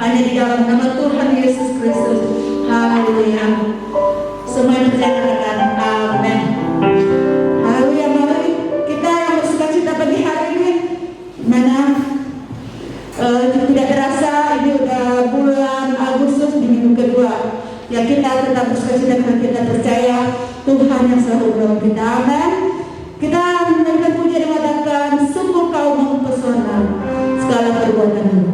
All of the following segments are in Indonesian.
hanya di dalam nama Tuhan Yesus Kristus. Haleluya. Semua yang percaya katakan amin. Haleluya. Mari kita yang bersuka cita pagi hari ini, mana tidak terasa ini udah bulan Agustus di minggu kedua. Ya, kita tetap bersuka cita karena kita percaya Tuhan yang selalu menolong kita. Amin. Kita menyanyikan puji dan mengatakan sungguh kau mempesona segala perbuatanmu.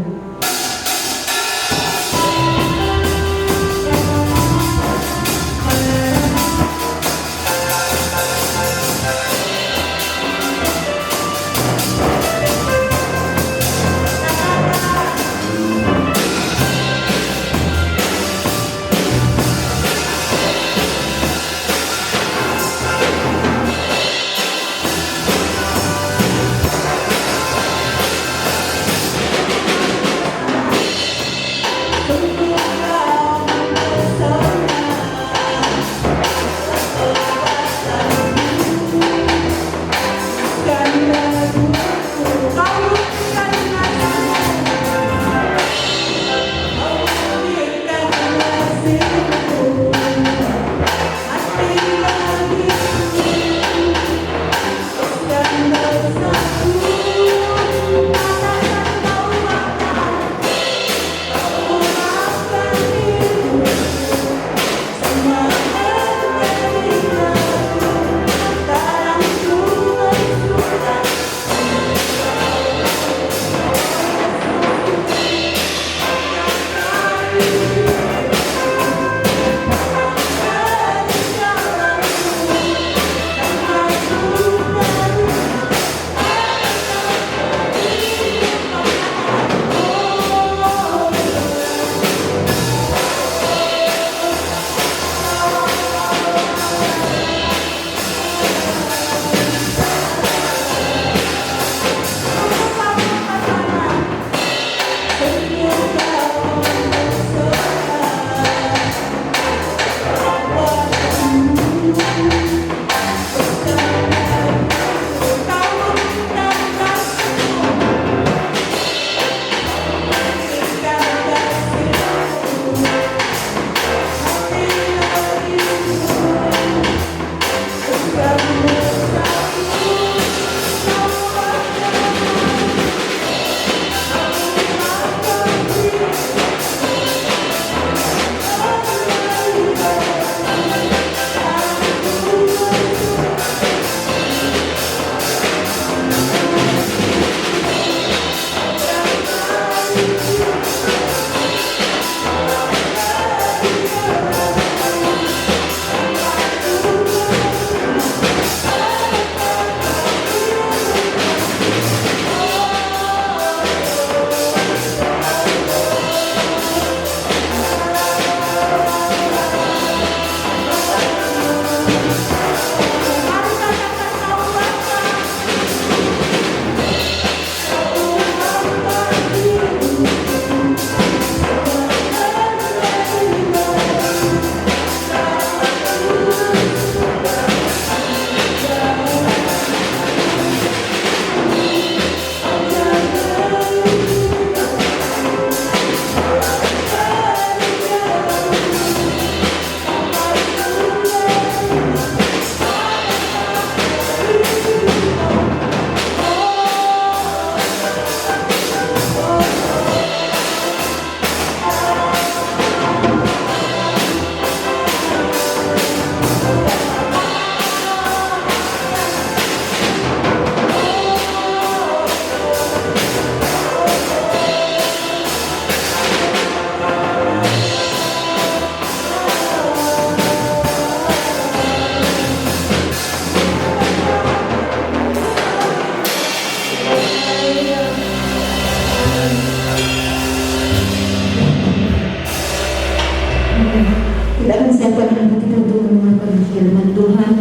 Tidak akan siapa dengan kita untuk mendengarkan firman Tuhan.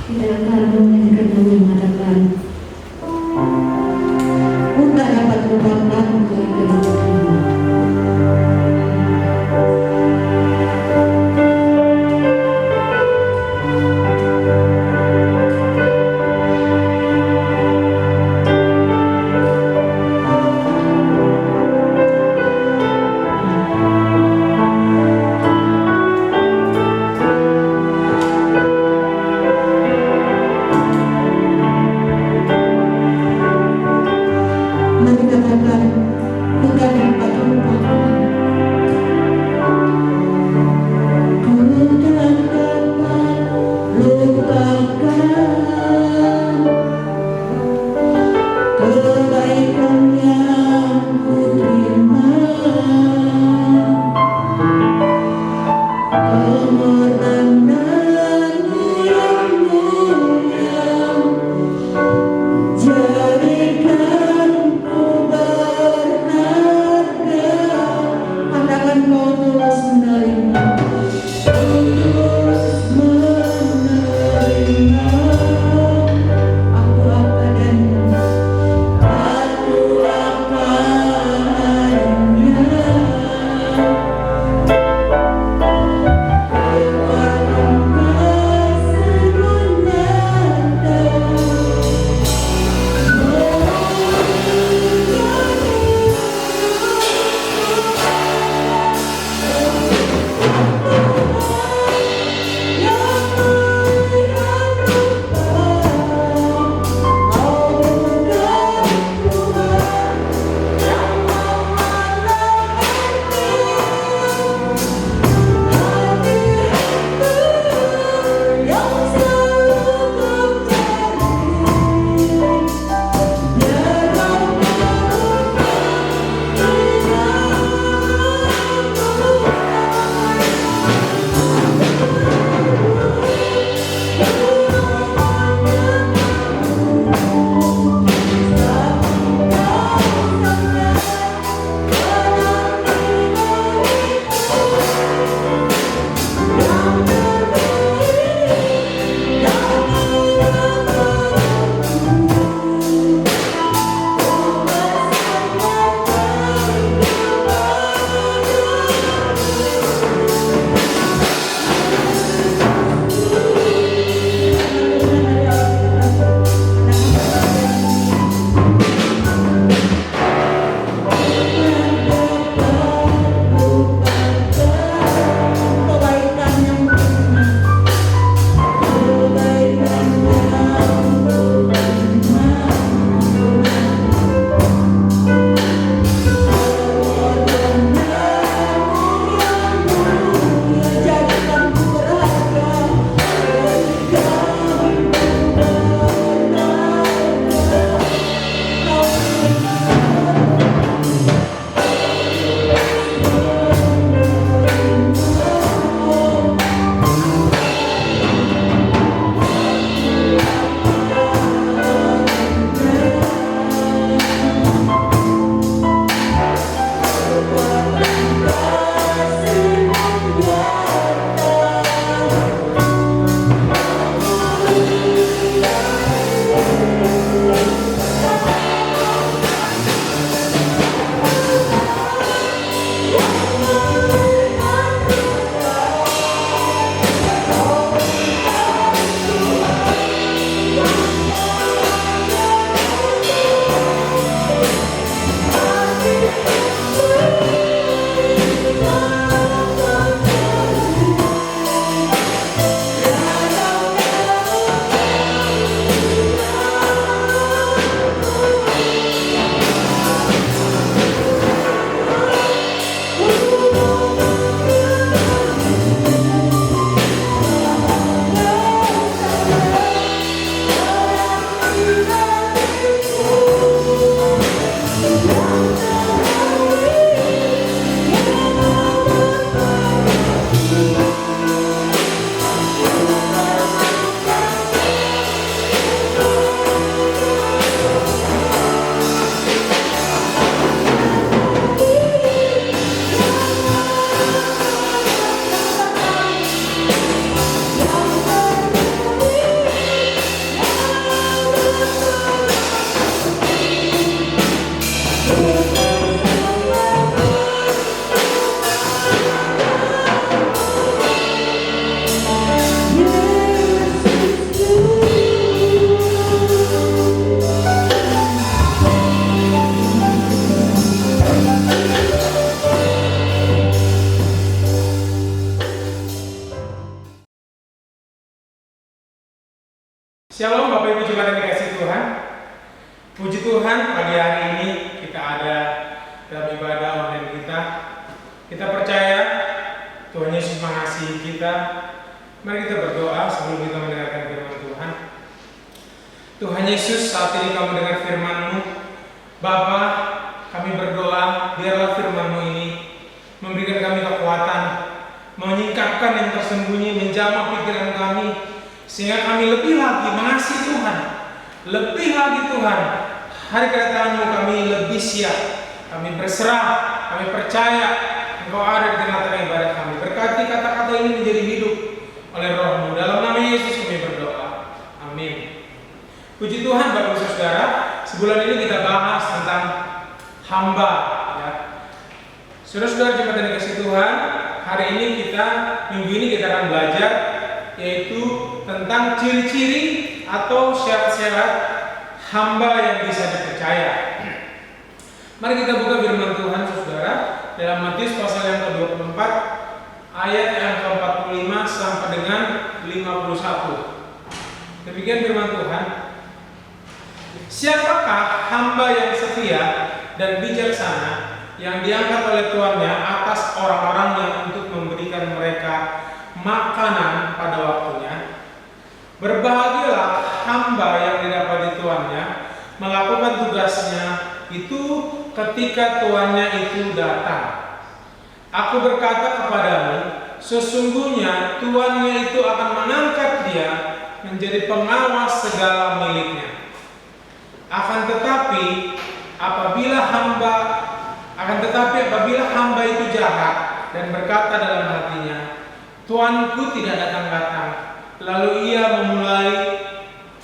Tidak akan menyanyikan lagu yang mengatakan tak dapat lupakan kebaikan-Mu. Mari katakan, bukan dapat lupakan. Ku tak dapat lupakan kebaikan yang ku terima, pengorbananmu yang mulia, jadikan ku Tuhan, pagi hari ini kita ada dalam ibadah online kita. Kita percaya Tuhan Yesus mengasihi kita. Mari kita berdoa sebelum kita mendengarkan firman Tuhan. Tuhan Yesus, saat ini kami dengar firman-Mu. Bapa, kami berdoa, biarlah firman-Mu ini memberikan kami kekuatan, menyingkapkan yang tersembunyi, menjamah pikiran kami, sehingga kami lebih lagi mengasihi Tuhan. Lebih lagi Tuhan, hari kedatangan-Mu kami lebih siap. Kami berserah, kami percaya Engkau ada di tengah-tengah ibadat kami. Berkati kata-kata ini menjadi hidup oleh Roh-Mu. Dalam nama Yesus kami berdoa. Amin. Puji Tuhan Bapak Ibu Saudara, sebulan ini kita bahas tentang hamba. Ya. Saudara-saudara jemaat yang dikasihi Tuhan, hari ini minggu ini kita akan belajar yaitu tentang ciri-ciri atau syarat-syarat hamba yang bisa dipercaya. Mari kita buka firman Tuhan Saudara dalam Matius pasal yang ke-24 ayat yang ke-45 sampai dengan 51. Demikian firman Tuhan. Siapakah hamba yang setia dan bijaksana yang diangkat oleh tuannya atas orang-orangnya untuk memberikan mereka makanan pada waktunya? Berbahagialah hamba yang didapati tuannya melakukan tugasnya itu ketika tuannya itu datang. Aku berkata kepadamu, sesungguhnya tuannya itu akan mengangkat dia menjadi pengawas segala miliknya. Akan tetapi apabila hamba itu jahat dan berkata dalam hatinya, Tuanku tidak datang-datang, lalu ia memulai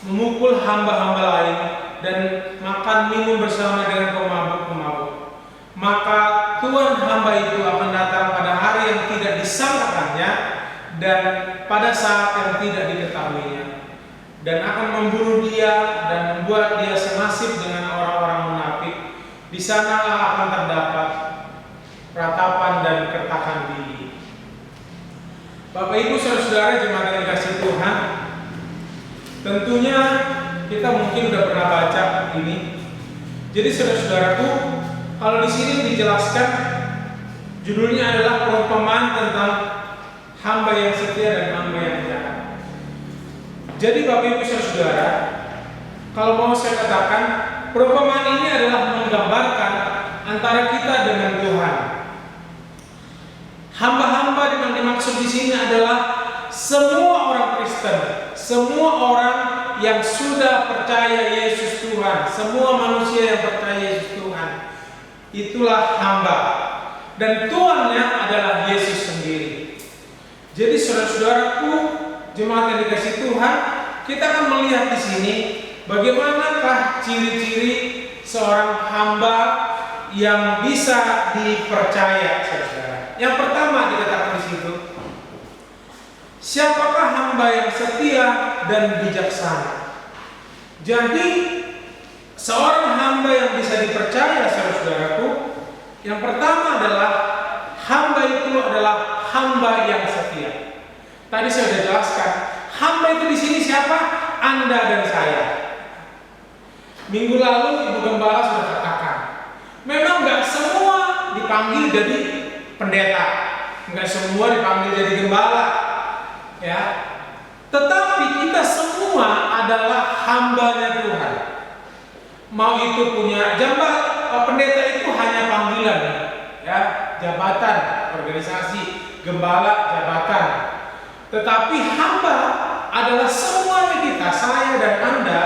memukul hamba-hamba lain dan makan minum bersama dengan pemabuk-pemabuk, maka tuan hamba itu akan datang pada hari yang tidak disangkakannya dan pada saat yang tidak diketahuinya, dan akan membunuh dia dan membuat dia senasib dengan orang-orang munafik. Di sanalah akan terdapat ratapan dan kertakan gigi. Bapak Ibu Saudara-saudara jemaat yang dikasihi Tuhan, tentunya kita mungkin sudah pernah baca ini. Jadi saudara-saudaraku, kalau di sini dijelaskan judulnya adalah perumpamaan tentang hamba yang setia dan hamba yang jahat. Jadi Bapak Ibu Saudara, kalau mau saya katakan, perumpamaan ini adalah menggambarkan antara kita dengan Tuhan. Hamba-hamba yang dimaksud di sini adalah semua orang Kristen, semua orang yang sudah percaya Yesus Tuhan, semua manusia yang percaya Yesus Tuhan, itulah hamba. Dan tuannya adalah Yesus sendiri. Jadi saudara-saudaraku, jemaat yang dikasihi Tuhan, kita akan melihat di sini bagaimanakah ciri-ciri seorang hamba yang bisa dipercaya, saudara. Yang pertama dikatakan di situ, siapakah hamba yang setia dan bijaksana? Jadi seorang hamba yang bisa dipercaya, saudara-saudaraku, yang pertama adalah hamba itu adalah hamba yang setia. Tadi saya sudah jelaskan, hamba itu di sini siapa? Anda dan saya. Minggu lalu Ibu Gembala sudah katakan, memang nggak semua dipanggil jadi pendeta, nggak semua dipanggil jadi gembala, ya. Tetapi kita semua adalah hambanya Tuhan. Mau itu punya pendeta itu hanya panggilan, ya, jabatan, organisasi, gembala, jabatan. Tetapi hamba adalah semuanya kita, saya dan Anda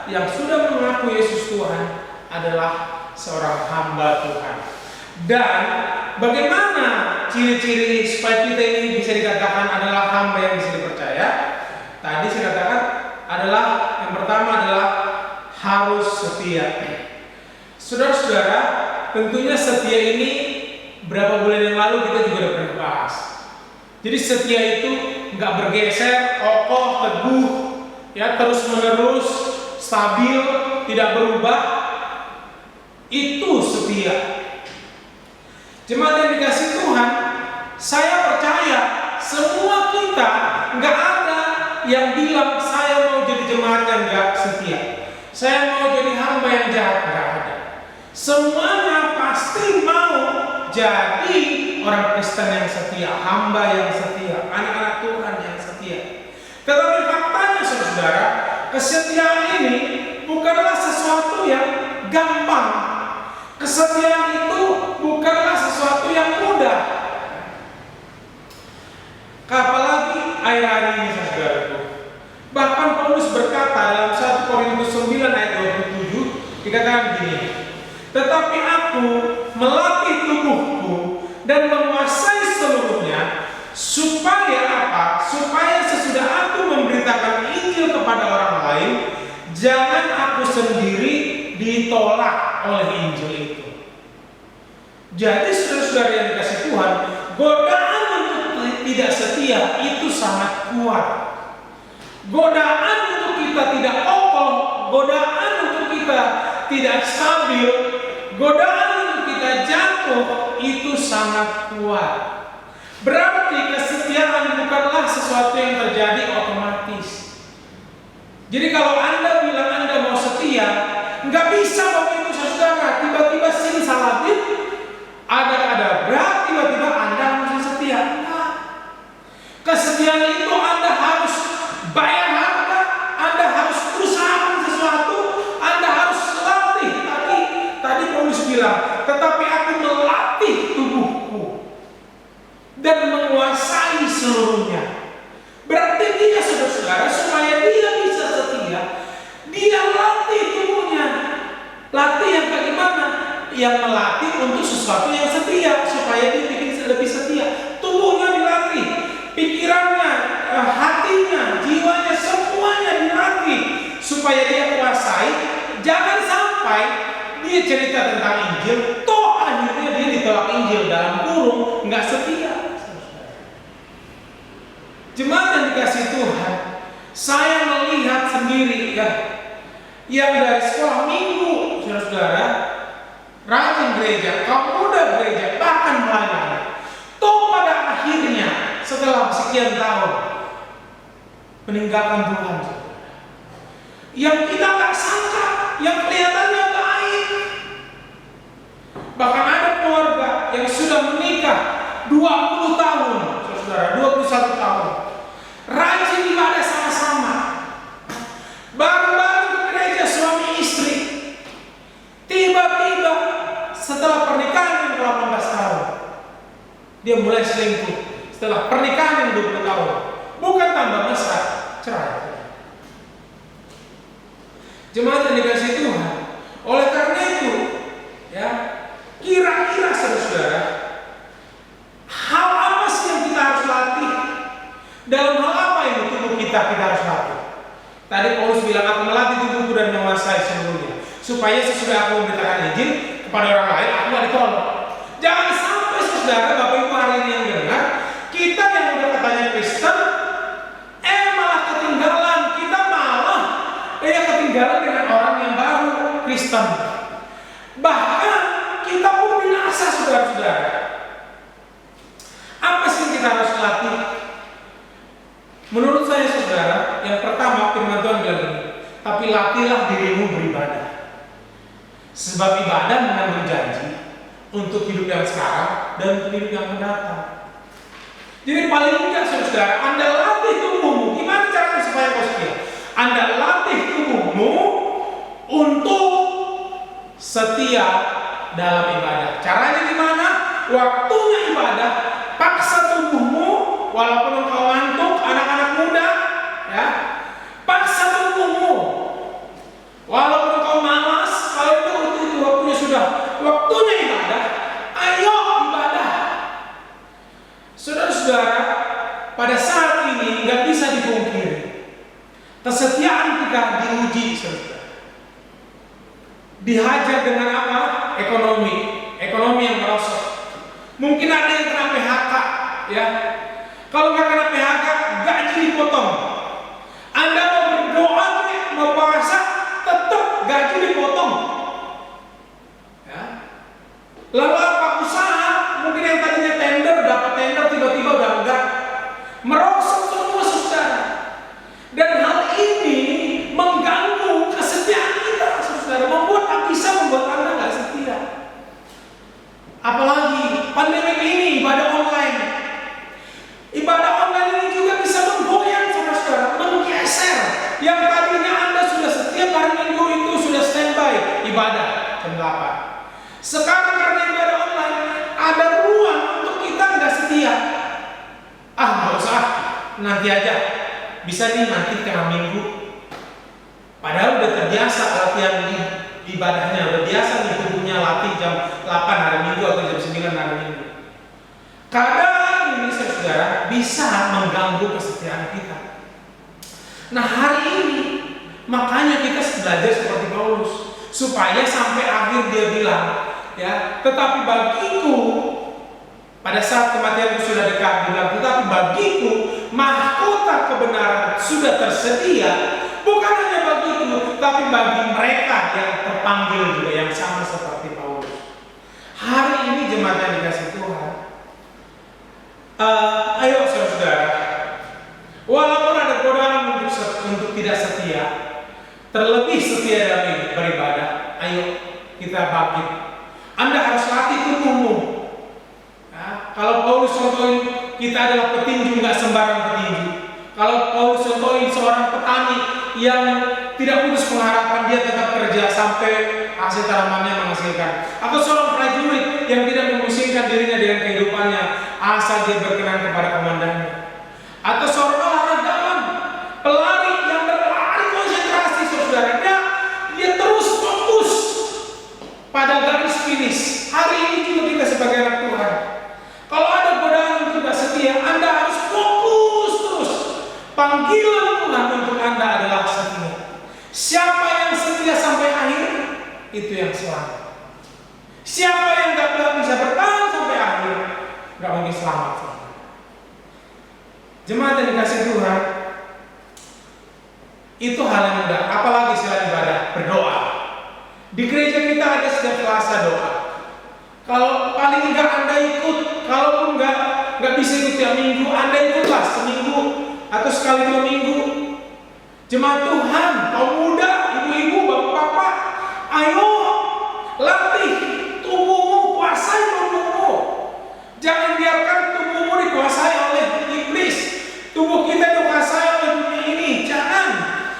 yang sudah mengaku Yesus Tuhan adalah seorang hamba Tuhan. Dan bagaimana ciri-ciri supaya kita ini bisa dikatakan adalah hamba yang bisa dipercaya? Tadi saya katakan adalah yang pertama adalah harus setia. Saudara-saudara, tentunya setia ini berapa bulan yang lalu kita juga sudah pernah bahas. Jadi setia itu nggak bergeser, kokoh, teguh, ya, terus menerus, stabil, tidak berubah. Itu setia. Jemaat yang dikasihi Tuhan, saya percaya semua kita nggak ada yang bilang saya mau jadi jemaat yang nggak setia. saya mau jadi hamba yang jahat, nggak ada. Semuanya pasti mau jadi orang Kristen yang setia, hamba yang setia, anak-anak Tuhan yang setia. Tetapi faktanya saudara, kesetiaan ini bukanlah sesuatu yang gampang. Kesetiaan itu bukanlah sesuatu yang mudah. Apalagi akhir-akhir ini saudaraku. Bahkan Paulus berkata dalam 1 Korintus 9 ayat 27, dikatakan begini, tetapi aku melatih tubuhku dan menguasai seluruhnya, supaya apa? Supaya sesudah aku memberitakan Injil kepada orang lain, jangan aku sendiri ditolak oleh Injil itu. Jadi saudara-saudara yang dikasih Tuhan, godaan untuk tidak setia itu sangat kuat. Godaan untuk kita tidak kokoh, godaan untuk kita tidak stabil, godaan untuk kita jatuh itu sangat kuat. Berarti kesetiaan bukanlah sesuatu yang terjadi otomatis. Jadi kalau Anda bilang Anda mau setia, nggak bisa Bapak Ibu Saudara tiba-tiba simsalabim, ada tiba-tiba Anda harus setia. Nah, kesetiaan itu Anda harus bayar harga, Anda harus usahakan sesuatu, Anda harus latih. Tadi Paulus bilang, tetapi aku melatih tubuhku dan menguasai seluruhnya. Berarti dia saudara-saudara, supaya dia bisa setia, dia latih tubuhnya. Latih yang bagaimana? Yang melatih untuk sesuatu yang setia, supaya dia bikin lebih setia. Tubuhnya dilatih, pikirannya, hatinya, jiwanya, semuanya dilatih supaya dia kuasai. Jangan sampai dia cerita tentang Injil, toh akhirnya dia ditolak Injil, dalam kurung nggak setia. Jemaat yang dikasih Tuhan, saya melihat sendiri ya, yang dari sekolah minggu, saudara-saudara, rajin gereja, kaum muda gereja, bahkan melayani, toh pada akhirnya setelah sekian tahun meninggalkan Tuhan. Yang kita tak sangka, yang kelihatannya baik. Bahkan ada keluarga yang sudah menikah 20 tahun, saudara, 21 tahun. Rajin ibadah sama-sama. Baru-baru ke gereja suami istri. Tiba-tiba setelah pernikahan yang 18 tahun, dia mulai selingkuh. Setelah pernikahan yang 20 tahun, bukan tambah mesra, cerai. Jemaat yang dikasih Tuhan, oleh karena itu, ya, kira-kira saudara, hal apa sih yang kita harus latih? Dalam hal apa ini tubuh kita harus latih? Tadi Paulus bilang, aku melatih tubuhku dan menguasai seluruhnya, supaya sesudah aku memberitakan Injil kepada orang lain, aku gak ditolak. Jangan sampai saudara, Bapak Ibu hari ini yang dengar, kita yang udah katanya Kristen, malah ketinggalan. Kita malah ketinggalan dengan orang yang baru Kristen. Bahkan kita pun binasa, saudara-saudara. Apa sih yang kita harus latih? Menurut saya saudara, yang pertama firman Tuhan bilang begini, tapi latihlah dirimu beribadah. Sebab ibadah mengandung janji untuk hidup yang sekarang dan untuk hidup yang mendatang. Jadi paling tidak saudara, Anda latih tubuhmu. Gimana caranya supaya kau setia? Anda latih tubuhmu untuk setia dalam ibadah. Caranya gimana? Waktunya ibadah, paksa tubuhmu, walaupun engkau ngantuk, anak-anak muda, ya, paksa tubuhmu. Walaupun engkau malas, kalau itu waktunya sudah waktunya ibadah, ayo ibadah. Saudara-saudara, pada saat ini nggak bisa dipungkiri, kesetiaan kita diuji, saudara. Dihajar dengan apa? Ekonomi yang merosot. Mungkin ada yang kena PHK, ya. Kalau nggak kena PHK, gaji dipotong. Anda mau berdoa, mau puasa, tetap gaji dipotong. Ya. Lalu apa usaha? Mungkin yang tadinya tender, dapat tender, tiba-tiba udah enggak. Merosot semua saudara. Dan hal ini mengganggu kesetiaan kita. jam 8. Sekarang karena ibadah online, ada ruang untuk kita nggak setia. Nggak usah, nanti aja. Bisa nih nanti tengah minggu. Padahal udah terbiasa latihan di ibadahnya, udah biasa nih tubuhnya latih jam 8 hari Minggu atau jam 9 hari Minggu. Kadang ini saudara bisa mengganggu kesetiaan kita. Nah hari ini makanya kita belajar seperti Paulus, supaya sampai akhir dia bilang, ya, tetapi bagiku, pada saat kematianku sudah dekat, bilang, tetapi bagiku mahkota kebenaran sudah tersedia, bukan hanya bagiku, tapi bagi mereka yang terpanggil juga, yang sama seperti Paulus. Hari ini jemaat yang dikasih Tuhan, ayo saudara, walaupun ada godaan untuk tidak setia, terlebih setia dalam beribadah, ayo kita bangkit. Anda harus latih tubuhmu. Nah, kalau Paulus contohin kita adalah petinju, nggak sembarang petinju. Kalau Paulus contohin seorang petani yang tidak putus pengharapan, dia tetap kerja sampai hasil tanamannya menghasilkan. Atau seorang prajurit yang tidak memusingkan dirinya dengan kehidupannya, asal dia berkenan kepada komandannya. Atau seorang olahragawan, pelari yang berlari konsentrasi, saudara, dia terus fokus pada garis finish. Hari ini juga kita sebagai anak Tuhan, kalau ada godaan untuk tidak setia, Anda harus fokus terus. Panggilan Tuhan untuk Anda adalah setia. Siapa yang setia sampai akhir, itu yang selamat. Siapa yang tidak bisa bertahan sampai akhir, nggak mungkin selamat. Jemaat yang dikasih Tuhan, itu hal yang mudah. Apalagi selain ibadah, berdoa. Di gereja kita ada setiap Selasa doa. Kalau paling enggak Anda ikut, kalaupun enggak bisa ikut tiap minggu, Anda ikutlah seminggu atau sekali 2 minggu. Jemaat Tuhan, kaum muda, ibu-ibu, bapak-bapak, ayo latih tubuhmu, kuasai tubuhmu. Jangan biarkan tubuhmu dikuasai oleh iblis. Tubuh kita dikuasai oleh dunia ini. Jangan.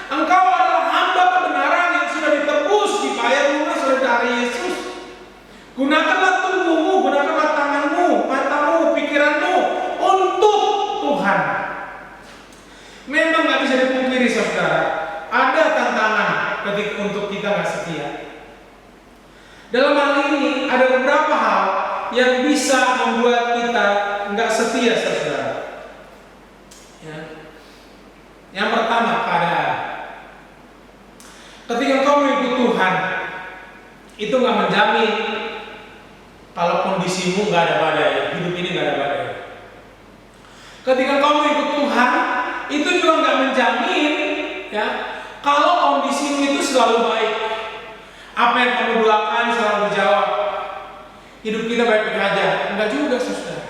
Engkau adalah hamba kebenaran yang sudah ditebus, dibayar lunas oleh darah Yesus. Gunakanlah tubuhmu, gunakanlah tanganmu, matamu, pikiranmu untuk Tuhan. Memang nggak bisa dipungkiri saudara, ada tantangan ketika untuk kita nggak setia. Dalam hal ini ada beberapa hal yang bisa membuat kita nggak setia, saudara. Ya. Yang pertama, keadaan. Ketika kau mengikut Tuhan, itu nggak menjamin kalau kondisimu nggak ada badai, hidup ini nggak ada badai. Ketika kau mengikut Tuhan, itu juga nggak menjamin, ya, kalau kondisimu itu selalu baik. Apa yang kamu doakan selalu dijawab. Hidup kita baik-baik aja, enggak juga, saudara.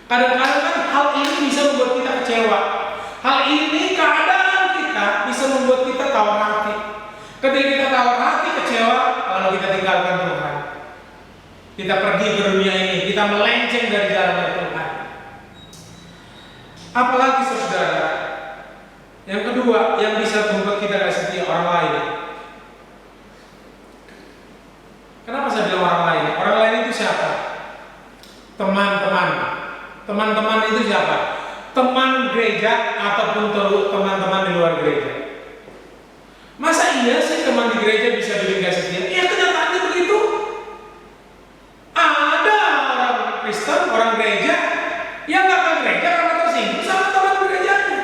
Kadang-kadang kan hal ini bisa membuat kita kecewa. Hal ini keadaan kita bisa membuat kita tawar hati. Ketika kita tawar hati, kecewa, lalu kita tinggalkan Tuhan. Kita pergi ke dunia ini, kita melenceng dari jalan Tuhan. Apalagi saudara, yang kedua yang bisa membuat kita gak setia, orang lain. Kenapa saya bilang orang lain? Orang lain itu siapa? Teman-teman. Teman-teman itu siapa? Teman gereja ataupun teman-teman di luar gereja. Masa iya sih teman di gereja bisa bikin gak setia? Ya kenyataannya begitu. Ada orang Kristen, orang gereja yang gak ke gereja karena tersinggung sama teman gerejanya.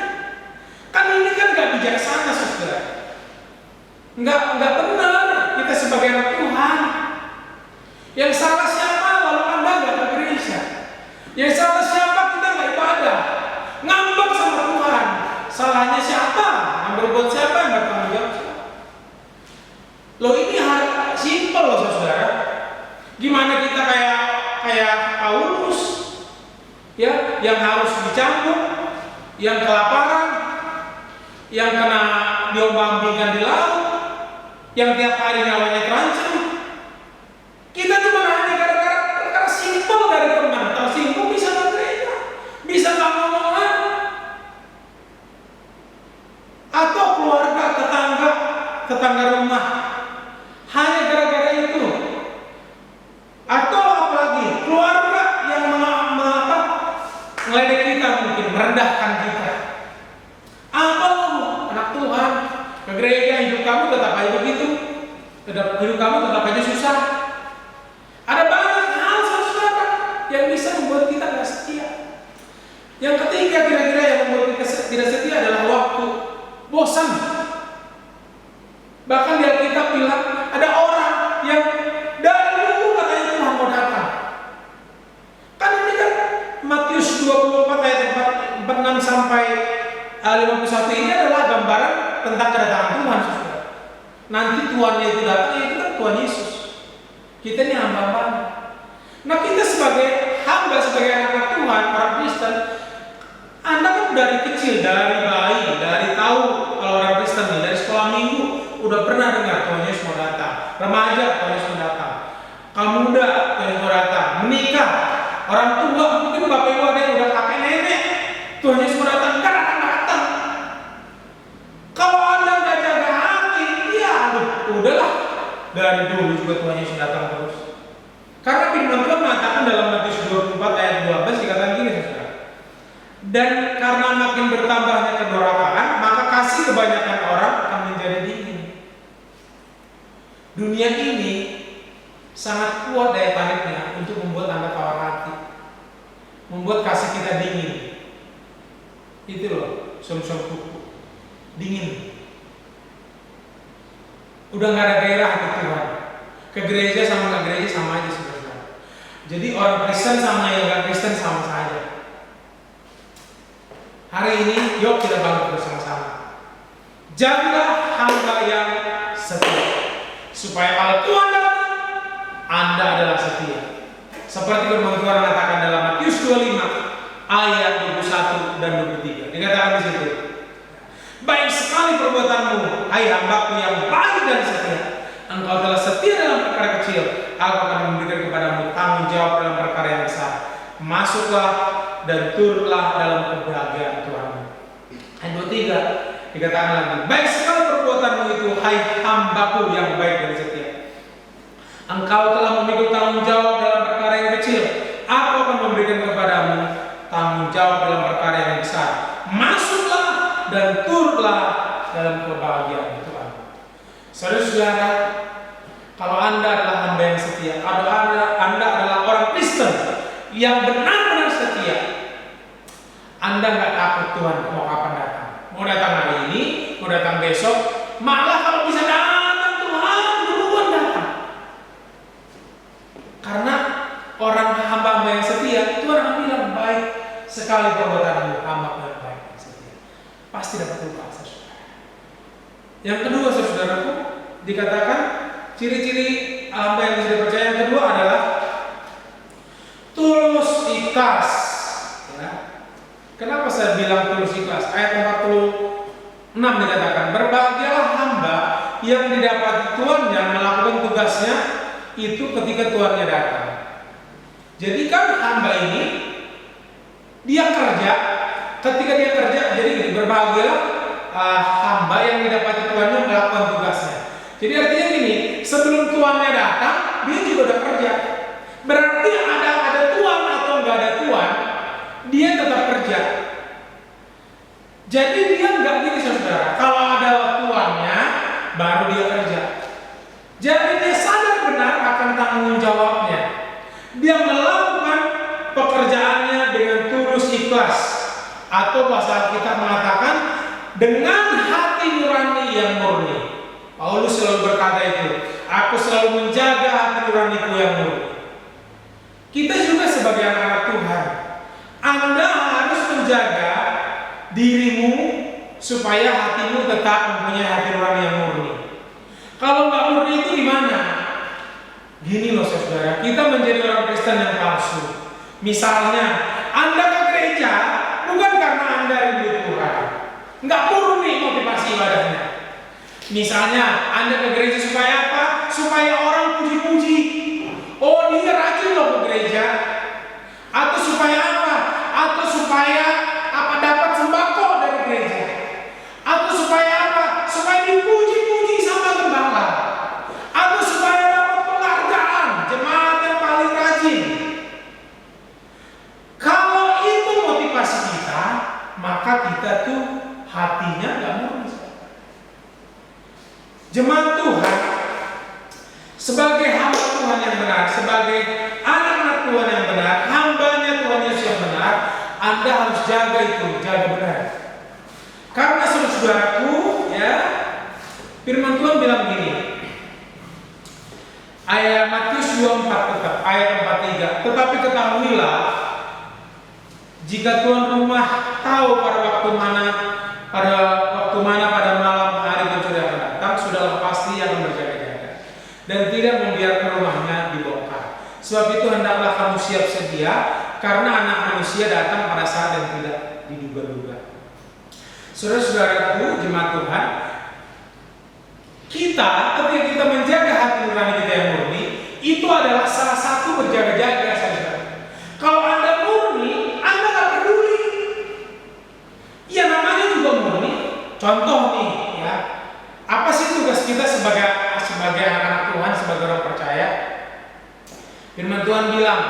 Kan ini kan gak bijaksana, saudara. Nggak benar kita sebagai anak Tuhan. Yang salah siapa lalu Anda nggak ke gereja? Yang salah siapa kita nggak ibadah? Ngambek sama Tuhan. Salahnya siapa? Yang berbuat siapa? Yang bertanggung jawab siapa? Loh ini hal simpel loh saudara. Gimana kita kayak Paulus, ya, yang harus dicambuk, yang kelaparan, yang kena diombang-ambingkan di laut, yang tiap hari nyawanya terancam. Kita cuma hanya gara-gara simpel dari teman, tersinggung bisa ke gereja, bisa nggak ngomongan, atau keluarga, tetangga rumah. Hanya gara-gara itu Yang ketiga kira-kira yang membuat kita tidak setia adalah waktu. Bosan. Bahkan di Alkitab bilang ada orang yang dari dulu katanya Tuhan mau datang. Kan ini kan Matius 24 ayat 46 sampai 51 ini adalah gambaran tentang kedatangan Tuhan, saudara. Nanti Tuhannya itu datang, itu kan Tuhan Yesus. Kita ini hamba-hamba. Nah, kita sebagai hamba, sebagai anak Tuhan, orang Kristen, Anda kan dari kecil, dari bayi, dari tahu kalau orang Kristen nih, dari sekolah minggu udah pernah dengar Tuhan Yesus mau datang. Remaja, Tuhan Yesus mau datang. Kamu muda, Tuhan Yesus mau datang. Menikah, orang tua, mungkin bapak ibu ada yang udah kakek nenek, Tuhan Yesus mau datang, kan akan datang. Kalau Anda nggak jaga hati, ya udahlah. Dari dulu juga Tuhan Yesus datang terus. Karena firman Tuhan mengatakan dalam Matius 24 ayat 12 dikatakan gini, saudara. Dan karena makin bertambahnya kedurhakaan, maka kasih kebanyakan orang akan menjadi dingin. Dunia ini sangat kuat daya tariknya untuk membuat Anda tawar hati, membuat kasih kita dingin. Itu loh, som-som kuku dingin. Udah nggak ada gairah ke Tuhan. Ke gereja sama nggak gereja sama aja sebenarnya. Jadi orang Kristen sama yang nggak Kristen sama saja. Hari ini, yuk kita bangun bersama-sama. Jadilah hamba yang setia, supaya kalau Tuhan datang, Anda adalah setia. Seperti firman Tuhan mengatakan dalam Matius 25 ayat 21 dan 23. Dikatakan di situ, baik sekali perbuatanmu, hai hambaku yang baik dan setia. Engkau telah setia dalam perkara kecil, aku akan memberikan kepadamu tanggung jawab dalam perkara yang besar. Masuklah dan turutlah dalam kebahagiaan Tuhan. Ayat 23 dikatakan lagi, baik sekali perbuatanmu itu, hai hambaku yang baik dan setia. Engkau telah memikul tanggung jawab dalam perkara yang kecil, aku akan memberikan kepadamu tanggung jawab dalam perkara yang besar. Masuklah dan turutlah dalam kebahagiaan Tuhan. Saudara-saudara, kalau Anda adalah hamba yang setia, kalau Anda adalah orang Kristen yang benar-benar setia, Anda nggak takut Tuhan mau kapan datang. Mau datang hari ini, mau datang besok, malah kalau bisa datang Tuhan duluan datang. Karena orang hamba-hamba yang setia, Tuhan akan bilang baik sekali perbuatanmu, hamba yang baik dan setia. Pasti dapat upah, saudara. Yang kedua, saudaraku, dikatakan ciri-ciri hamba yang bisa dipercaya yang kedua adalah tulus ikhlas. Ya. Kenapa saya bilang tulus ikhlas? Ayat 46 dikatakan, berbahagialah hamba yang didapati tuannya melakukan tugasnya itu ketika tuannya datang. Jadi kan hamba ini dia kerja, ketika dia kerja, jadi gini, berbahagialah hamba yang didapati tuannya melakukan tugasnya. Jadi artinya gini, sebelum tuannya datang, dia juga udah kerja. Berarti ada tuan atau nggak ada tuan, dia tetap kerja. Jadi dia nggak gini, saudara. Kalau ada tuannya, baru dia kerja. Jadi dia sadar benar akan tanggung jawabnya. Dia melakukan pekerjaannya dengan tulus ikhlas, atau bahasa kita mengatakan dengan hati nurani yang murni. Paulus selalu berkata itu, aku selalu menjaga hati nuraniku yang murni. Kita juga sebagai anak-anak Tuhan, Anda harus menjaga dirimu supaya hatimu tetap mempunyai hati nurani yang murni. Kalau nggak murni itu gimana? Gini loh saudara, kita menjadi orang Kristen yang palsu. Misalnya, Anda ke gereja bukan karena Anda rindu Tuhan, nggak murni motivasi ibadahnya. Misalnya, Anda ke gereja supaya apa? Supaya orang puji-puji. Oh, dia rajin loh ke gereja. Atau supaya apa? Atau supaya dapat sembako dari gereja. Atau supaya apa? Supaya dipuji-puji sama gembala. Atau supaya dapat penghargaan jemaat yang paling rajin. Kalau itu motivasi kita, maka kita tuh hatinya nggak murni. Jemaat Tuhan, sebagai hamba Tuhan yang benar, sebagai anak-anak Tuhan yang harus jaga itu, jaga benar. Karena saudaraku, ya, firman Tuhan bilang gini. Ayat Matius 24 tetap, ayat 43. Tetapi ketahuilah, jika tuan rumah tahu pada mana pada malam hari pencuri akan datang, sudahlah pasti akan berjaga-jaga dan tidak membiarkan rumahnya dibongkar. Sebab itu hendaklah kamu siap sedia, karena anak manusia datang pada saat yang tidak diduga-duga. Saudara-saudaraku, jemaat Tuhan, ketika kita menjaga hati nurani kita yang murni, itu adalah salah satu berjaga-jaga, saudara. Kalau Anda murni, Anda nggak peduli. Ya namanya juga murni. Contoh nih, ya, apa sih tugas kita sebagai anak-anak Tuhan, sebagai orang percaya? Firman Tuhan bilang,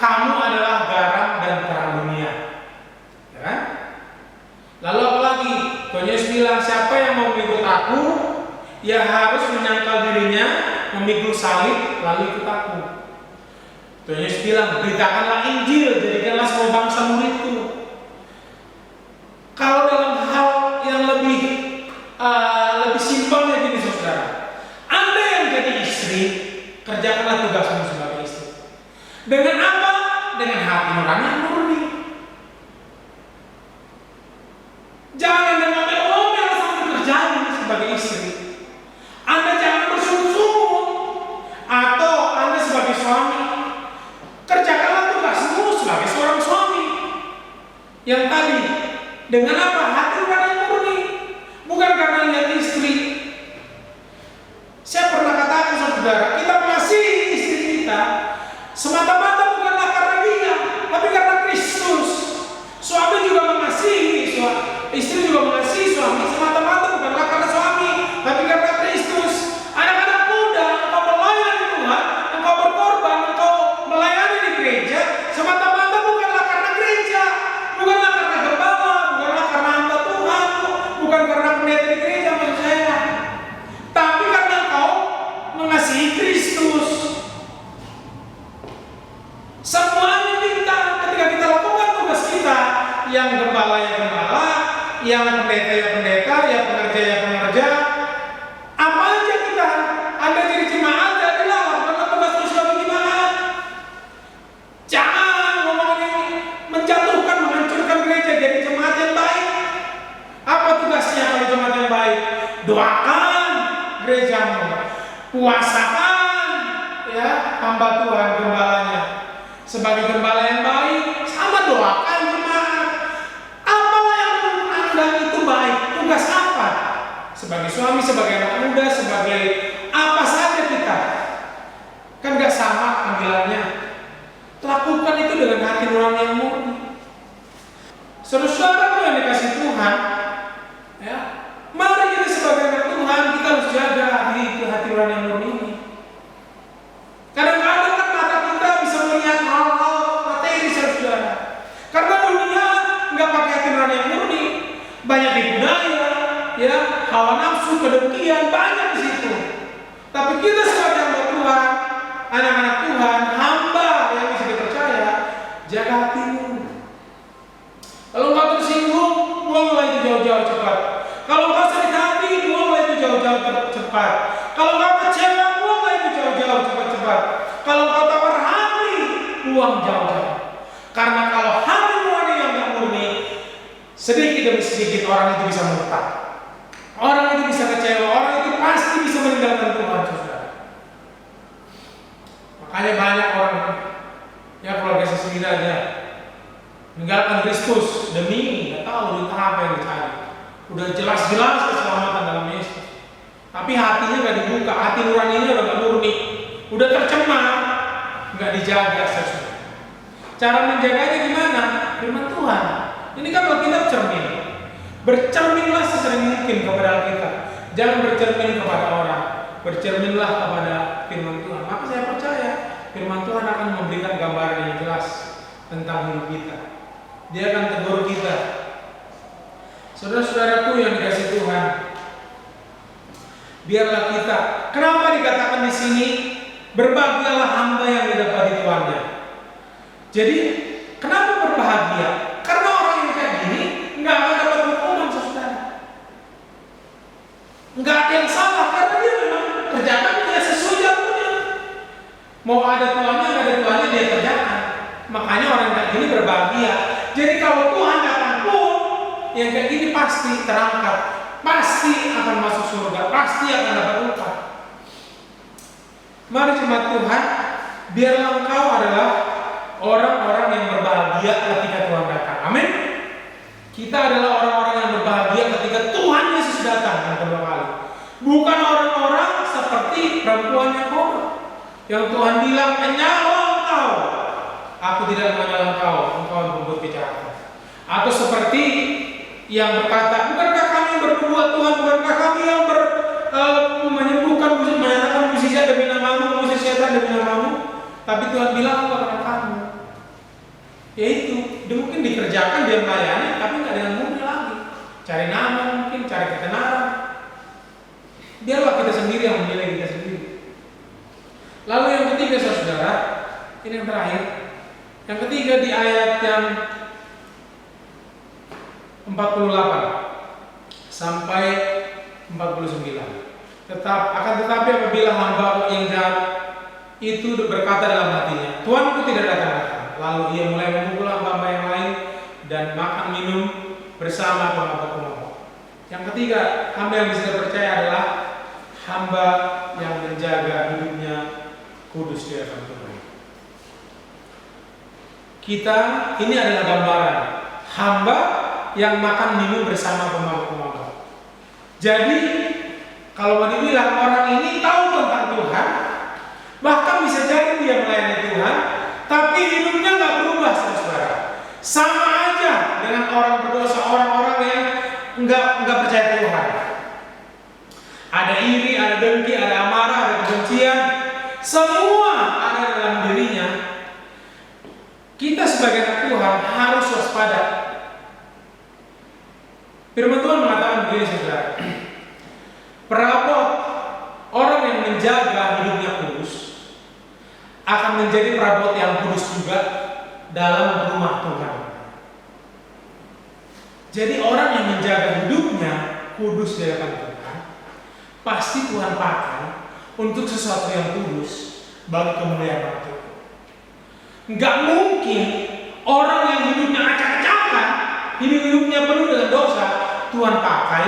kamu adalah garam dan terang dunia, ya kan? Lalu apalagi? Tuhan Yesus bilang, siapa yang mau mengikut aku, ia harus menyangkal dirinya, memikul salib, lalu ikut aku. Tuhan Yesus bilang, beritakanlah Injil, jadikanlah semua bangsa muridku. Kalau dalam hal yang lebih simpelnya gini, saudara, Anda yang jadi istri, kerjakanlah tugasmu sebagai istri. Dengan apa? Dengan hati nurani yang murni. Jangan Anda ngomel-ngomel sampai terjadi sebagai istri. Anda jangan bersungut-sungut. Atau Anda sebagai suami, kerjakanlah tugasmu sebagai seorang suami. Yang tadi, dengan apa? Hati nurani yang murni. Bukan karena lihat istri. Saya pernah katakan, saudara, kita mengasihi istri kita semata-mata bukanlah karena dia, tapi karena Kristus. Suami juga mengasihi, istri juga mengasihi suami semata-mata bukanlah karena suami, tapi karena Kristus. Anak-anak muda, engkau melayani Tuhan, engkau berkorban, engkau melayani di gereja semata-mata bukanlah karena gereja, bukanlah karena gembala, bukanlah karena hamba Tuhan, bukan karena pendeta di gereja, maksud saya, tapi karena engkau mengasihi Kristus. Semuanya kita, ketika kita lakukan tugas kita, yang gembala ya gembala, yang pendeta ya pendeta, yang pengerja ya pengerja, apa aja kita, Anda jadi jemaat, jadilah lakukan tugas sebagai jemaat. Jangan ngomongin menjatuhkan, menghancurkan gereja, jadi jemaat yang baik. Apa tugasnya kalau jemaat yang baik? Doakan gerejamu, puasakan ya hamba Tuhan gembalanya. Sebagai gembala yang baik, sama doakan jemaat. Apalah yang menurut Anda itu baik? Tugas apa? Sebagai suami, sebagai anak muda, sebagai apa saja kita. Kan gak sama panggilannya. Lakukan itu dengan hati nurani yang murni. Saudara-saudara yang dikasih Tuhan, ya, mari kita sebagai anak Tuhan, kita harus jaga hati nurani yang murni ini. Kadang-kadang kan mata kita bisa melihat hal-hal materi, saudara. Karena dunia nggak pakai hati nurani yang murni, banyak tipu daya, ya, hawa nafsu, kedengkian, banyak di situ. Tapi kita sebagai hamba Tuhan, anak-anak Tuhan, hamba yang bisa dipercaya, jaga hatimu. Kalau engkau tersinggung, buanglah itu jauh-jauh cepat. Kalau engkau sakit hati, buanglah itu jauh-jauh cepat. Kalau engkau kecewa, buanglah itu jauh-jauh cepat-cepat. Kalau engkau tawar hati, buang jauh-jauh. Karena kalau hati nurani yang tidak murni, sedikit demi sedikit orang itu bisa murtad. Orang itu bisa kecewa, orang itu pasti bisa meninggalkan Tuhan, saudara. Makanya banyak orang, ya keluarga sesendiri aja, meninggalkan Kristus demi nggak tahu entah apa yang dicari. Udah jelas-jelas keselamatan dalam Yesus, tapi hatinya nggak dibuka, hati nuraninya udah nggak murni, udah tercemar, nggak dijaga sesuai. Cara menjaganya gimana? Firman Tuhan. Ini kan Alkitab cermin. Bercerminlah sesering mungkin kepada Alkitab. Jangan bercermin kepada orang. Bercerminlah kepada firman Tuhan. Maka saya percaya firman Tuhan akan memberikan gambaran yang jelas tentang hidup kita. Dia akan tegur kita. Saudara-saudaraku yang dikasih Tuhan, biarlah kita. Kenapa dikatakan di sini berbahagialah hamba yang didapati tuannya? Jadi kenapa berbahagia? Karena orang yang Mau ada tuannya, nggak ada tuannya dia kerjakan. Makanya orang kayak gini berbahagia. Jadi kalau Tuhan datang pun, yang kayak gini pasti terangkat, pasti akan masuk surga, pasti akan dapat upah. Mari jemaat Tuhan, biarlah engkau adalah orang-orang yang berbahagia ketika Tuhan datang. Amin. Kita adalah orang-orang yang berbahagia ketika Tuhan Yesus datang yang kedua kali. Bukan orang-orang seperti perempuan yang bodoh, yang Tuhan bilang, menyala engkau, aku tidak menyala engkau berbuat kejahatan. Atau seperti yang berkata, bukankah kami berbuat Tuhan, bukankah kami yang menyembuhkan, menyatakan mukjizat demi namamu, mukjizat demi namamu, tapi Tuhan bilang, aku akan kamu. Yaitu, dia mungkin dikerjakan, dia melayani, tapi nggak dengan murni lagi. Cari nama mungkin, cari ketenaran. Biarlah kita sendiri yang menilai kita sendiri. Lalu yang ketiga, saudara, ini yang terakhir. Yang ketiga di ayat yang 48 sampai 49. Tetapi apabila hamba yang jahat itu berkata dalam hatinya, Tuanku tidak datang, lalu ia mulai memukul hamba yang lain dan makan minum bersama pengapa-pengapa. Yang ketiga, hamba yang bisa dipercaya adalah hamba yang menjaga hidupnya kudus di hadapan Tuhan. Kita ini adalah gambaran hamba yang makan minum bersama pemabuk-pemabuk. Jadi kalau mau dibilang orang ini tahu tentang Tuhan, bahkan bisa jadi dia melayani Tuhan, tapi hidupnya nggak berubah, saudara. Sama aja dengan orang berdosa, orang-orang yang nggak percaya Tuhan. Ada iri, ada dengki, ada amarah, ada kebencian, semua ada dalam dirinya. Kita sebagai anak Tuhan harus waspada. Firman Tuhan mengatakan begini, saudara. Perabot orang yang menjaga hidupnya kudus akan menjadi perabot yang kudus juga dalam rumah Tuhan. Jadi orang yang menjaga hidupnya kudus di hadapan Tuhan, pasti Tuhan pakai untuk sesuatu yang kudus bagi kemuliaan Tuhan. Enggak mungkin orang yang hidupnya acak-acakan, hidupnya penuh dengan dosa, Tuhan pakai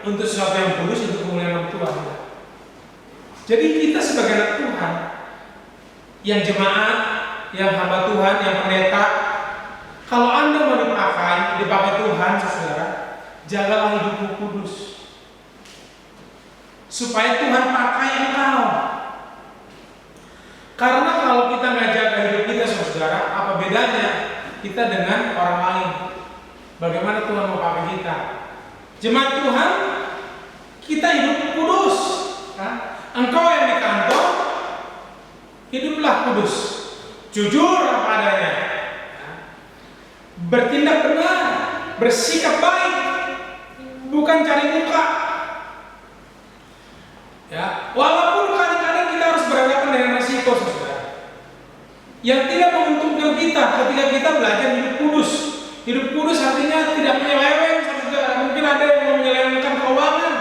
untuk sesuatu yang kudus untuk kemuliaan Tuhan. Jadi kita sebagai anak Tuhan, yang jemaat, yang hamba Tuhan, yang pendeta, kalau Anda mau dipakai Tuhan, saudara, jagalah hidupmu kudus, supaya Tuhan pakai engkau. Karena kalau kita nggak jaga hidup kita, saudara, apa bedanya kita dengan orang lain? Bagaimana Tuhan mau pakai kita? Jemaat Tuhan, kita hidup kudus. Engkau yang di kantor, hiduplah kudus, jujur apa adanya, bertindak benar, bersikap baik, bukan cari muka. Ya, walaupun kadang-kadang kita harus berhadapan dengan resiko, saudara, yang tidak menguntungkan kita ketika kita belajar hidup kudus. Hidup kudus artinya tidak menyeleweng, saudara. Mungkin ada yang mau menyelewengkan keuangan,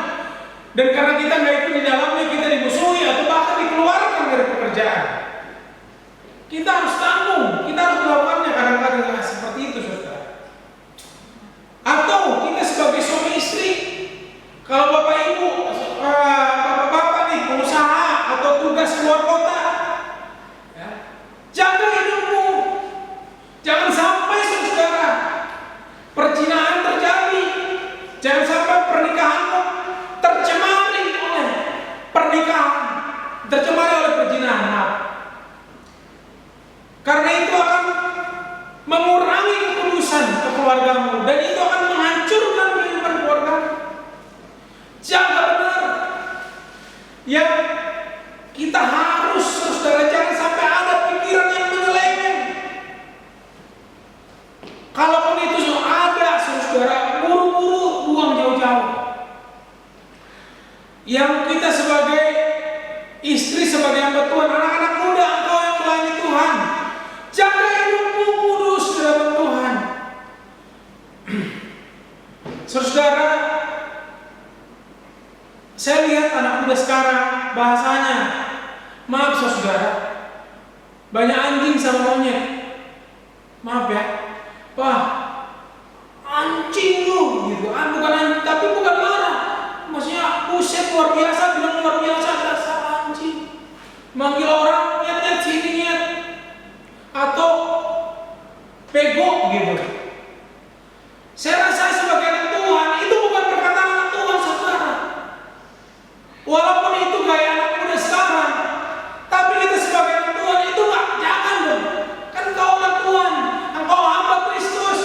dan karena kita nggak ikut di dalamnya, kita dimusuhi atau bahkan dikeluarkan dari pekerjaan. Kita harus tanggung, kita harus melakukannya kadang-kadang seperti itu, saudara. Atau kita sebagai suami istri, kalau bapak ibu, bapak-bapak nih pengusaha atau tugas keluar kota, ya, jaga hidupmu, jangan sampai, saudara, perzinahan terjadi, jangan sampai pernikahanmu tercemari oleh pernikahan, tercemari oleh perzinahan. Banyak anjing sama monyet. Maaf ya, Pak, anjing lu gitu. Bukan anjing, tapi bukan marah. Maksudnya buset luar biasa, bilang luar biasa, dasar anjing. Manggil orang nyet sini nyet, atau pego gitu. Saya rasa sebagai anak Tuhan itu bukan perkataan anak Tuhan, saudara. Walaupun itu gaya anak muda sekarang, tapi kita sebagai anak Tuhan itu nggak, jangan dong. Kan kau anak Tuhan, engkau hamba Kristus.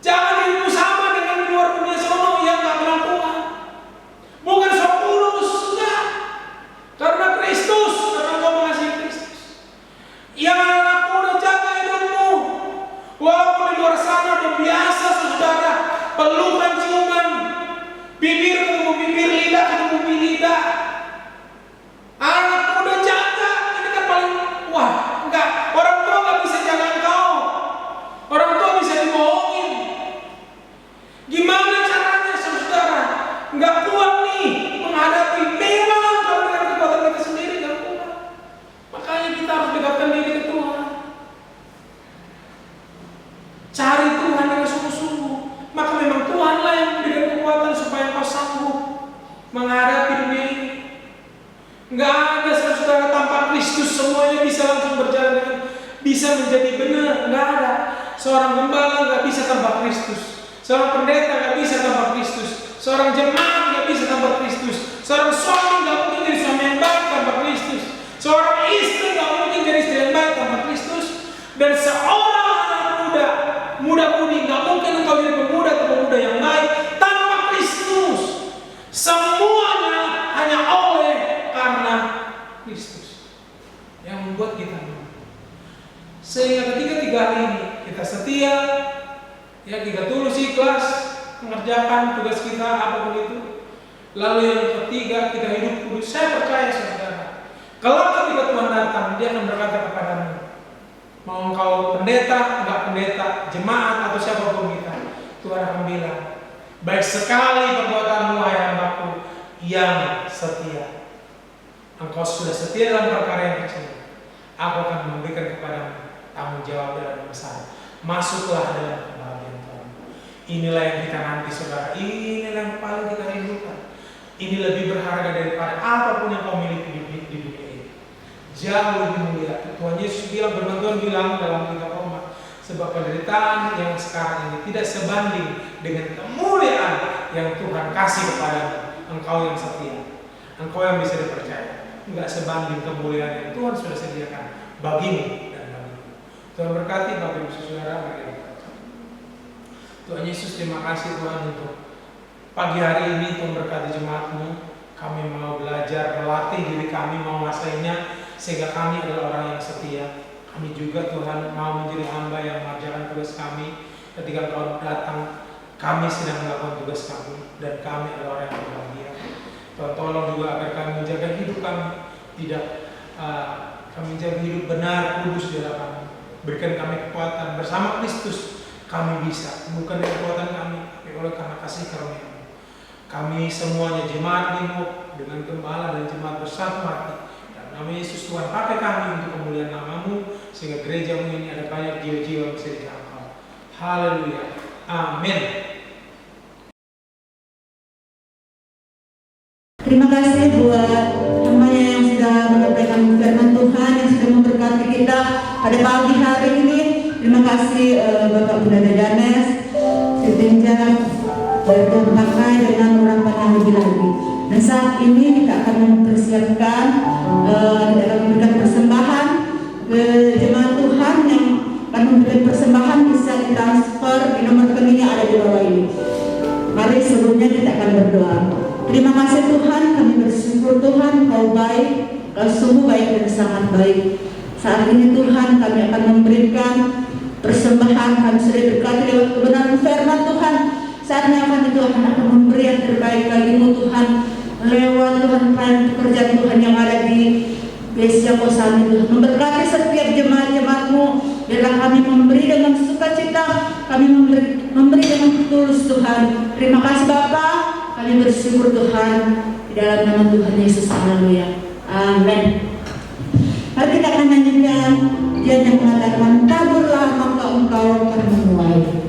Jangan dirimu sama dengan di luar dunia sono yang nggak kenal Tuhan. Bukan sok kurus, enggak. Karena Kristus, karena engkau mengasihi Kristus. Yang anak muda, jaga hidupmu. Walaupun di luar sana udah biasa, saudara, pelukan, ciuman, bibir ketemu bibir, lidah ketemu lidah. Anak muda jaga, ini kan paling, wah, enggak, orang tua nggak bisa jaga engkau. Orang tua bisa dibohongin. Gimana caranya, saudara? Nggak kuat nih menghadapi, memang kalau dengan kekuatan kita sendiri nggak kuat. Makanya kita harus dekatkan diri ke Tuhan. Cari Tuhan dengan sungguh-sungguh. Maka memang Tuhanlah yang memberikan kekuatan supaya kau sanggup menghadapi dunia ini. Nggak ada, saudara, tanpa Kristus semuanya bisa langsung berjalan dengan bisa menjadi benar. Nggak ada. Seorang gembala nggak bisa tanpa Kristus. Seorang pendeta nggak bisa tanpa Kristus. Seorang jemaat nggak bisa tanpa Kristus. Seorang suami nggak mungkin jadi suami yang baik tanpa Kristus. Seorang istri nggak mungkin jadi istri yang baik tanpa Kristus. Dan seorang anak muda-mudi nggak mungkin engkau jadi pemuda atau pemuda yang baik tanpa Kristus. Semuanya hanya oleh karena Kristus yang membuat kita mampu. Sehingga ketika 3 hal ini kita setia, ya kita tulus ikhlas mengerjakan tugas kita apapun itu. Lalu yang ketiga, kita hidup kudus. Saya percaya, saudara, kalau ketika Tuhan datang, Dia akan berkata kepadamu, mau engkau pendeta, enggak pendeta, jemaat atau siapapun kita, Tuhan akan bilang, baik sekali perbuatanmu, wahai hambaku yang setia. Engkau sudah setia dalam perkara yang kecil, aku akan memberikan kepadamu tanggung jawab yang besar. Masuklah dalam kebahagiaan Tuhan. Inilah yang kita nanti, saudara. Inilah yang paling kita rindukan. Ini lebih berharga daripada apapun yang kau miliki di dunia ini. Jauh lebih mulia. Tuhan Yesus bilang, Tuhan bilang dalam kitab Roma, sebab penderitaan yang sekarang ini tidak sebanding dengan kemuliaan yang Tuhan kasih kepadamu. Engkau yang setia, engkau yang bisa dipercaya. Enggak sebanding kemuliaan yang Tuhan sudah sediakan bagimu dan bagimu. Tuhan berkati Bapak Ibu Saudara. Tuhan Yesus, terima kasih Tuhan untuk pagi hari ini. Tuhan berkati jemaat-Mu. Kami mau belajar, melatih diri kami, mau menguasainya, sehingga kami adalah orang yang setia. Kami juga Tuhan mau menjadi hamba yang mengerjakan tugas kami. Ketika Kau datang, kami sedang melakukan tugas kami, dan kami adalah orang yang berbahagia. Tuhan tolong juga agar kami menjaga hidup kami, tidak kami menjaga hidup benar, kudus di hadapan-Mu. Berikan kami kekuatan bersama Kristus. Kami bisa, bukan dari kekuatan kami, tapi oleh karena kasih karunia-Mu. Kami semuanya jemaat Limuk dengan gembala dan jemaat bersatu hati. Dan nama Yesus, Tuhan pakai kami untuk kemuliaan nama-Mu, sehingga gereja-Mu ini ada banyak jiwa-jiwa yang bisa dijangkau. Haleluya. Amin. Terima kasih buat hambanya yang sudah menyampaikan firman Tuhan, yang sudah memberkati kita pada pagi hari ini. Terima kasih Bapak Pendeta Danes, Setinjak, Tuhan pakai dengan orang yang lebih lagi. Dan saat ini kita akan mempersiapkan dalam memberikan persembahan ke jemaat Tuhan yang akan memberikan persembahan bisa ditransfer di nomor rekening yang ada di bawah ini. Mari sebelumnya kita akan berdoa. Terima kasih Tuhan, kami bersyukur Tuhan, Kau baik, Kau sungguh baik dan sangat baik. Saat ini Tuhan kami akan memberikan persembahan, kami sudah berkati lewat kebenaran firman Tuhan. Saatnya kami Tuhan akan memberi yang terbaik bagimu Tuhan, lewat Tuhan pekerjaan Tuhan yang ada di Gereja Kosambi Tuhan. Memberkati setiap jemaat-jemaat-Mu, biarlah kami memberi dengan sukacita, kami memberi dengan tulus Tuhan. Terima kasih Bapa, kami bersyukur Tuhan di dalam nama Tuhan Yesus. Haleluya. Amin. Mari kita akan nyanyikan Dia yang mengatakan, taburlah maka engkau akan menuai.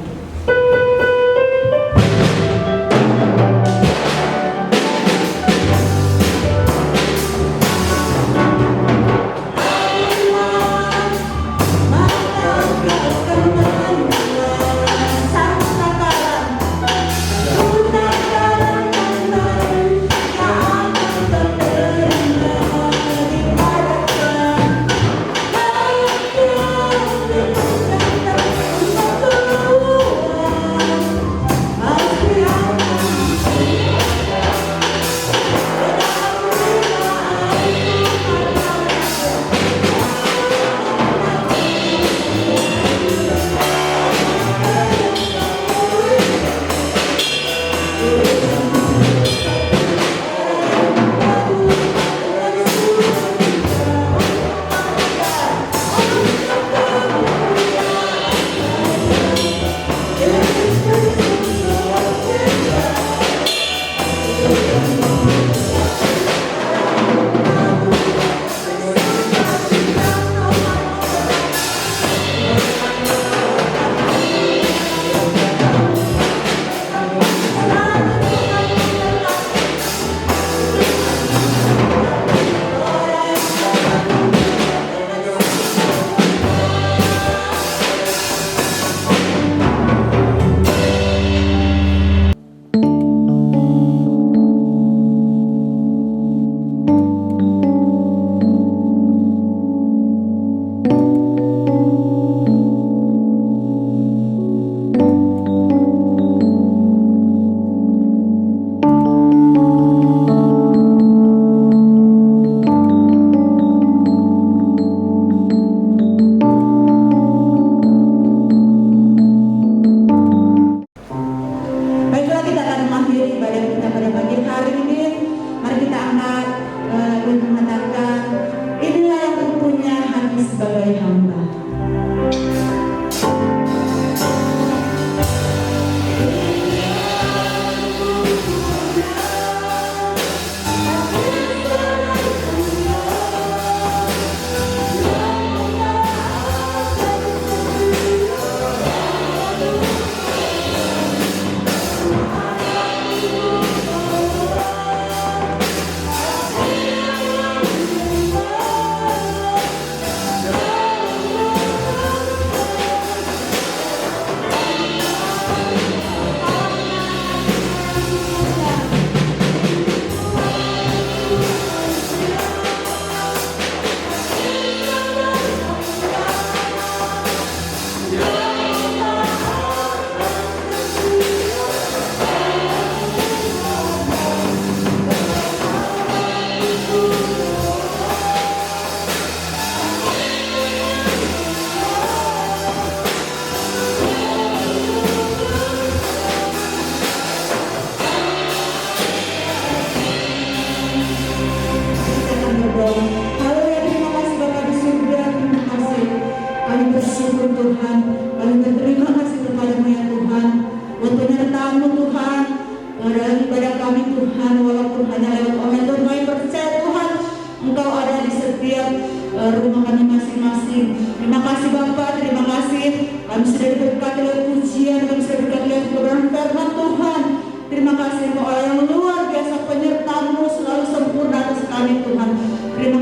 Rumah kami masing-masing. Terima kasih Bapak, terima kasih. Kami sudah diberkati oleh pujian, kami sudah diberkati oleh kebenaran firman Tuhan. Terima kasih Engkau Allah yang luar biasa, penyertaan-Mu selalu sempurna atas kami Tuhan. Terima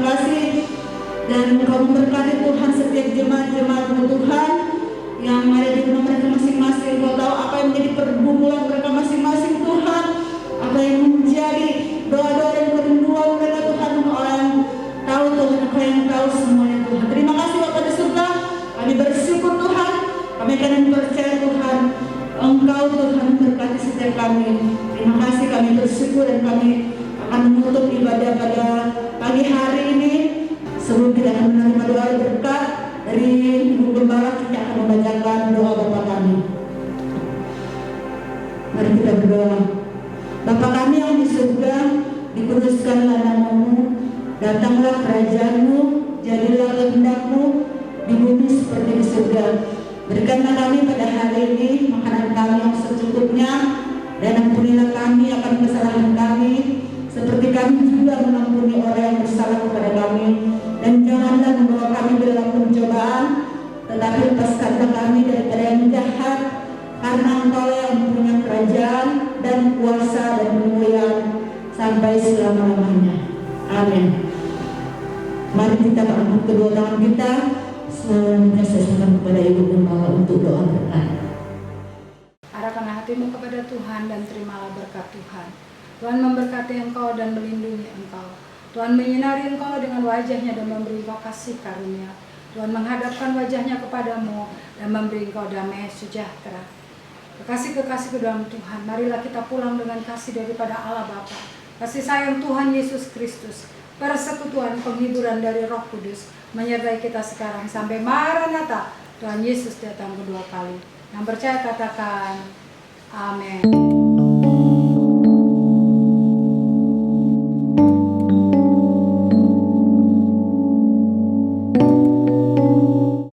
kasih. Dan Engkau memberkati Tuhan setiap jemaat-jemaat-Mu Tuhan yang ada di rumah mereka masing-masing. Engkau tahu apa yang menjadi pergumulan mereka masing-masing Tuhan, apa yang menjadi doa-doa dan kerinduan mereka Tuhan. Engkau Allah yang tahu Tuhan, Engkau yang tahu semuanya Tuhan. Terima kasih Bapak di surga. Kami bersyukur Tuhan, kami akan percaya Tuhan, Engkau Tuhan berkati setiap kami. Terima kasih, kami bersyukur dan kami akan menutup ibadah pada pagi hari ini. Sebelum kita akan menerima doa berkat dari Ibu Gembala, kita akan membacakan doa Bapa kami. Mari kita berdoa. Bapa kami yang di surga, dikuduskanlah nama-Mu, datanglah kerajaan-Mu, jadilah kehendak-Mu di bumi seperti di surga. Berikanlah kami pada hari ini makanan kami yang secukupnya, dan ampunilah kami akan kesalahan kami, seperti kami juga mengampuni orang yang bersalah kepada kami. Dan janganlah membawa kami dalam pencobaan, tetapi lepaskanlah kami daripada yang jahat, karena Engkau yang punya kerajaan dan kuasa dan kemuliaan sampai selama-lamanya. Amin. Mari kita angkat kedua tangan kita, selanjutnya saya serahkan kepada Ibu Gembala untuk doa berkat. Arahkanlah hatimu kepada Tuhan dan terimalah berkat Tuhan. Tuhan memberkati engkau dan melindungi engkau. Tuhan menyinari engkau dengan wajahnya dan memberi engkau kasih karunia. Tuhan menghadapkan wajahnya kepadamu dan memberi engkau damai sejahtera. Kekasih-kekasih ke dalam Tuhan, marilah kita pulang dengan kasih daripada Allah Bapa, kasih sayang Tuhan Yesus Kristus, persekutuan penghiburan dari Roh Kudus menyertai kita sekarang sampai Maranatha, Tuhan Yesus datang kedua kali. Yang percaya katakan amin.